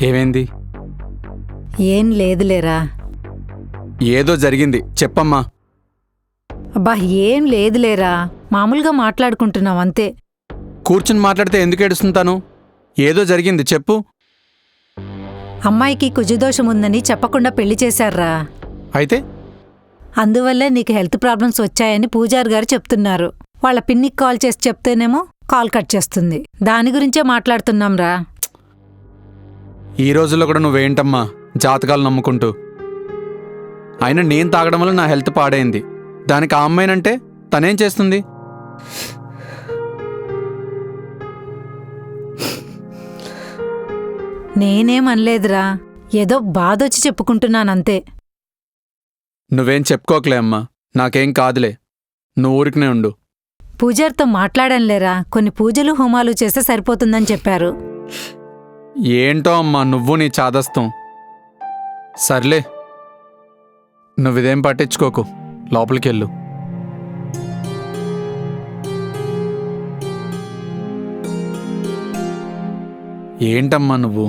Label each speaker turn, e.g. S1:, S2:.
S1: ఏమైంది?
S2: ఏం లేదులేరా.
S1: ఏదో జరిగింది చెప్పమ్మా.
S2: అబ్బా ఏం లేదులేరా, మామూలుగా మాట్లాడుకుంటున్నాం అంతే.
S1: కూర్చుని మాట్లాడితే ఎందుకు ఏడుస్తుంటాను? ఏదో జరిగింది చెప్పు.
S2: అమ్మాయికి కుజదోషం ఉందని చెప్పకుండా పెళ్లి చేశారా.
S1: అయితే
S2: అందువల్లే నీకు హెల్త్ ప్రాబ్లమ్స్ వచ్చాయని పూజారి గారు చెప్తున్నారు. వాళ్ళ పిన్నికి కాల్ చేసి చెప్తేనేమో కాల్ కట్ చేస్తుంది. దాని గురించే మాట్లాడుతున్నాంరా.
S1: ఈ రోజుల్లో కూడా నువ్వేంటమ్మా జాతకాలు నమ్ముకుంటూ? అయినా నేను తాగడం వల్ల నా హెల్త్ పాడైంది. దానికి ఆ అమ్మాయినంటే తనేం చేస్తుంది?
S2: నేనేమనలేదురా, ఏదో బాధొచ్చి చెప్పుకుంటున్నానంతే.
S1: నువ్వేం చెప్పుకోకలే అమ్మా, నాకేం కాదులే. నువ్వు ఊరికనే ఉండు.
S2: పూజారితో మాట్లాడంలేరా, కొన్ని పూజలు హోమాలు చేస్తే సరిపోతుందని చెప్పారు.
S1: ఏంటో అమ్మా నువ్వు నీ చాదస్తం. సర్లే, నువ్విదేం పట్టించుకోకు, లోపలికెళ్ళు. ఏంటమ్మా నువ్వు?